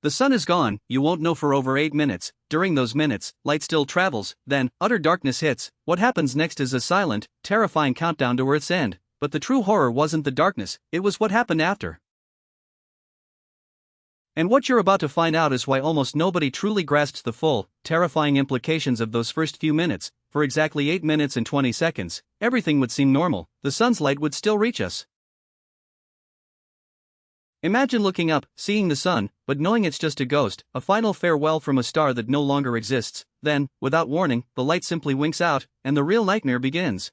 The sun is gone, you won't know for over 8 minutes. During those minutes, light still travels, then, utter darkness hits. What happens next is a silent, terrifying countdown to Earth's end. But the true horror wasn't the darkness, it was what happened after. And what you're about to find out is why almost nobody truly grasps the full, terrifying implications of those first few minutes. For exactly 8 minutes and 20 seconds, everything would seem normal, the sun's light would still reach us. Imagine looking up, seeing the sun, but knowing it's just a ghost, a final farewell from a star that no longer exists. Then, without warning, the light simply winks out, and the real nightmare begins.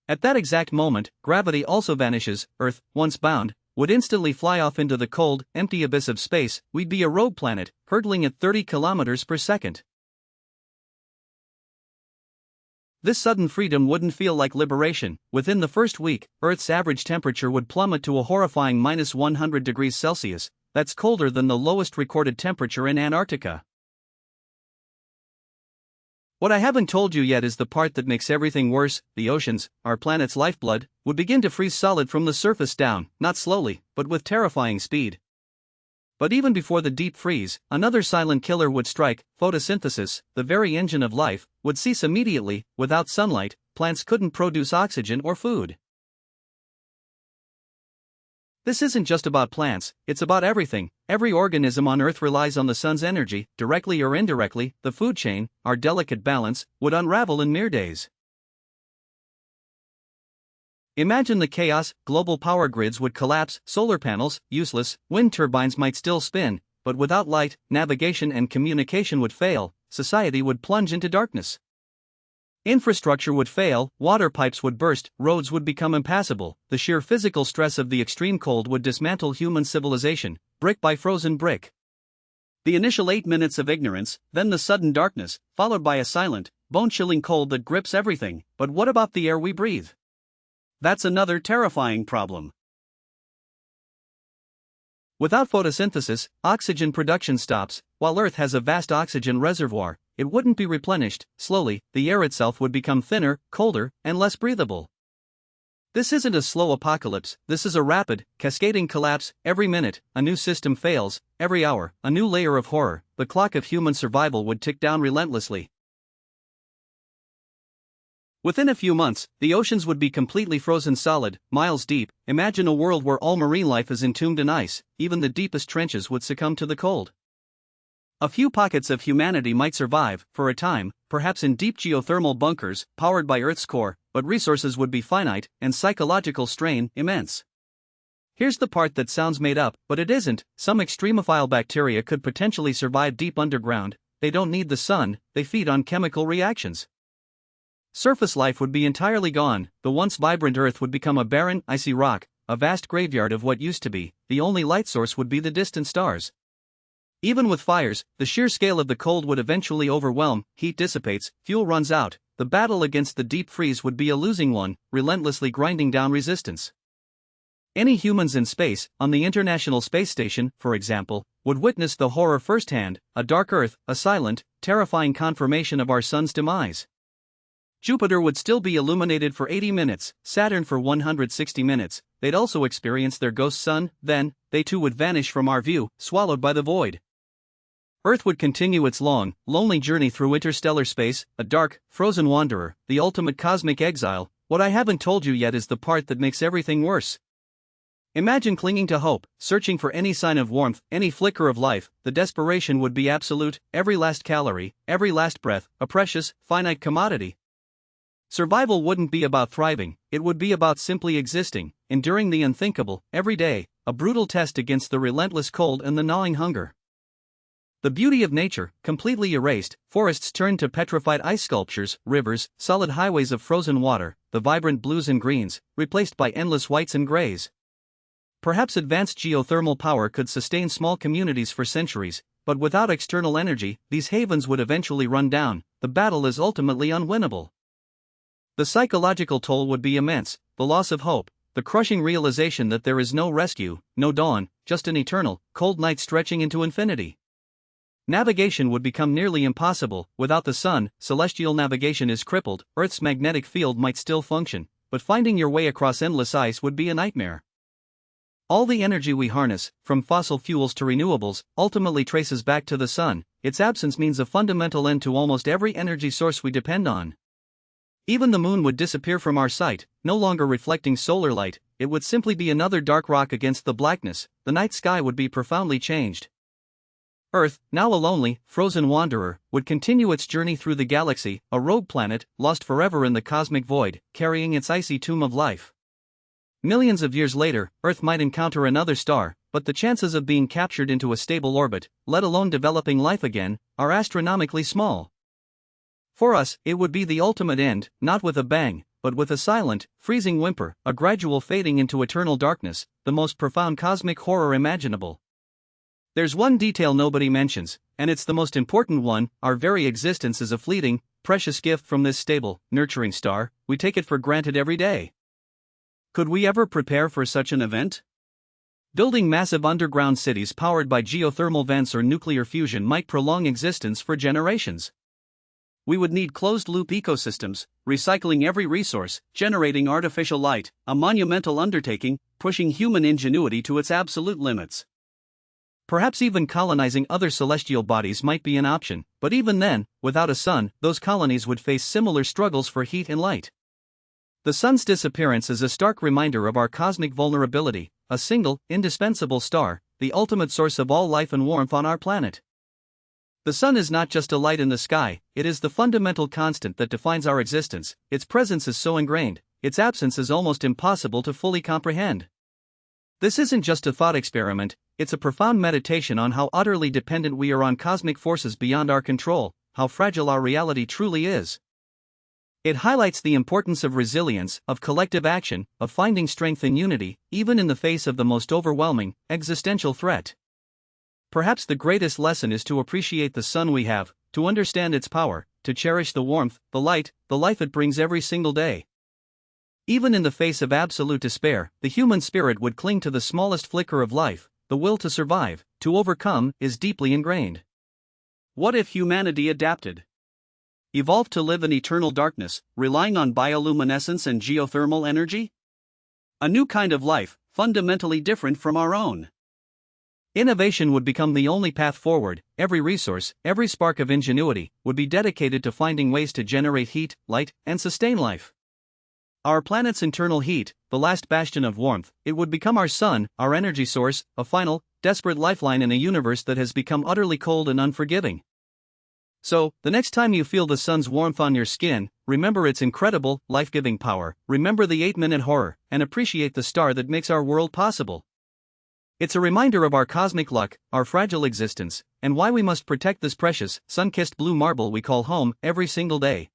At that exact moment, gravity also vanishes. Earth, once bound, would instantly fly off into the cold, empty abyss of space. We'd be a rogue planet, hurtling at 30 kilometers per second. This sudden freedom wouldn't feel like liberation. Within the first week, Earth's average temperature would plummet to a horrifying minus 100 degrees Celsius. That's colder than the lowest recorded temperature in Antarctica. What I haven't told you yet is the part that makes everything worse. The oceans, our planet's lifeblood, would begin to freeze solid from the surface down, not slowly, but with terrifying speed. But even before the deep freeze, another silent killer would strike. Photosynthesis, the very engine of life, would cease immediately. Without sunlight, plants couldn't produce oxygen or food. This isn't just about plants, it's about everything. Every organism on Earth relies on the sun's energy, directly or indirectly. The food chain, our delicate balance, would unravel in mere days. Imagine the chaos. Global power grids would collapse, solar panels, useless, wind turbines might still spin, but without light, navigation and communication would fail, society would plunge into darkness. Infrastructure would fail, water pipes would burst, roads would become impassable. The sheer physical stress of the extreme cold would dismantle human civilization, brick by frozen brick. The initial 8 minutes of ignorance, then the sudden darkness, followed by a silent, bone-chilling cold that grips everything. But what about the air we breathe? That's another terrifying problem. Without photosynthesis, oxygen production stops. While Earth has a vast oxygen reservoir, it wouldn't be replenished. Slowly, the air itself would become thinner, colder, and less breathable. This isn't a slow apocalypse, this is a rapid, cascading collapse. Every minute, a new system fails. Every hour, a new layer of horror. The clock of human survival would tick down relentlessly. Within a few months, the oceans would be completely frozen solid, miles deep. Imagine a world where all marine life is entombed in ice. Even the deepest trenches would succumb to the cold. A few pockets of humanity might survive, for a time, perhaps in deep geothermal bunkers, powered by Earth's core, but resources would be finite, and psychological strain immense. Here's the part that sounds made up, but it isn't. Some extremophile bacteria could potentially survive deep underground. They don't need the sun, they feed on chemical reactions. Surface life would be entirely gone. The once vibrant Earth would become a barren, icy rock, a vast graveyard of what used to be. The only light source would be the distant stars. Even with fires, the sheer scale of the cold would eventually overwhelm. Heat dissipates, fuel runs out. The battle against the deep freeze would be a losing one, relentlessly grinding down resistance. Any humans in space, on the International Space Station, for example, would witness the horror firsthand. A dark Earth, a silent, terrifying confirmation of our sun's demise. Jupiter would still be illuminated for 80 minutes, Saturn for 160 minutes. They'd also experience their ghost sun. Then, they too would vanish from our view, swallowed by the void. Earth would continue its long, lonely journey through interstellar space, a dark, frozen wanderer, the ultimate cosmic exile. What I haven't told you yet is the part that makes everything worse. Imagine clinging to hope, searching for any sign of warmth, any flicker of life. The desperation would be absolute. Every last calorie, every last breath, a precious, finite commodity. Survival wouldn't be about thriving, it would be about simply existing, enduring the unthinkable, every day, a brutal test against the relentless cold and the gnawing hunger. The beauty of nature, completely erased, forests turned to petrified ice sculptures, rivers, solid highways of frozen water, the vibrant blues and greens, replaced by endless whites and grays. Perhaps advanced geothermal power could sustain small communities for centuries, but without external energy, these havens would eventually run down. The battle is ultimately unwinnable. The psychological toll would be immense, the loss of hope, the crushing realization that there is no rescue, no dawn, just an eternal, cold night stretching into infinity. Navigation would become nearly impossible. Without the sun, celestial navigation is crippled. Earth's magnetic field might still function, but finding your way across endless ice would be a nightmare. All the energy we harness, from fossil fuels to renewables, ultimately traces back to the sun. Its absence means a fundamental end to almost every energy source we depend on. Even the moon would disappear from our sight, no longer reflecting solar light. It would simply be another dark rock against the blackness. The night sky would be profoundly changed. Earth, now a lonely, frozen wanderer, would continue its journey through the galaxy, a rogue planet, lost forever in the cosmic void, carrying its icy tomb of life. Millions of years later, Earth might encounter another star, but the chances of being captured into a stable orbit, let alone developing life again, are astronomically small. For us, it would be the ultimate end, not with a bang, but with a silent, freezing whimper, a gradual fading into eternal darkness, the most profound cosmic horror imaginable. There's one detail nobody mentions, and it's the most important one: our very existence is a fleeting, precious gift from this stable, nurturing star. We take it for granted every day. Could we ever prepare for such an event? Building massive underground cities powered by geothermal vents or nuclear fusion might prolong existence for generations. We would need closed-loop ecosystems, recycling every resource, generating artificial light, a monumental undertaking, pushing human ingenuity to its absolute limits. Perhaps even colonizing other celestial bodies might be an option, but even then, without a sun, those colonies would face similar struggles for heat and light. The sun's disappearance is a stark reminder of our cosmic vulnerability, a single, indispensable star, the ultimate source of all life and warmth on our planet. The sun is not just a light in the sky, it is the fundamental constant that defines our existence. Its presence is so ingrained, its absence is almost impossible to fully comprehend. This isn't just a thought experiment, it's a profound meditation on how utterly dependent we are on cosmic forces beyond our control, how fragile our reality truly is. It highlights the importance of resilience, of collective action, of finding strength in unity, even in the face of the most overwhelming, existential threat. Perhaps the greatest lesson is to appreciate the sun we have, to understand its power, to cherish the warmth, the light, the life it brings every single day. Even in the face of absolute despair, the human spirit would cling to the smallest flicker of life. The will to survive, to overcome, is deeply ingrained. What if humanity adapted? Evolved to live in eternal darkness, relying on bioluminescence and geothermal energy? A new kind of life, fundamentally different from our own. Innovation would become the only path forward. Every resource, every spark of ingenuity, would be dedicated to finding ways to generate heat, light, and sustain life. Our planet's internal heat, the last bastion of warmth, it would become our sun, our energy source, a final, desperate lifeline in a universe that has become utterly cold and unforgiving. So, the next time you feel the sun's warmth on your skin, remember its incredible, life-giving power, remember the 8-minute horror, and appreciate the star that makes our world possible. It's a reminder of our cosmic luck, our fragile existence, and why we must protect this precious, sun-kissed blue marble we call home every single day.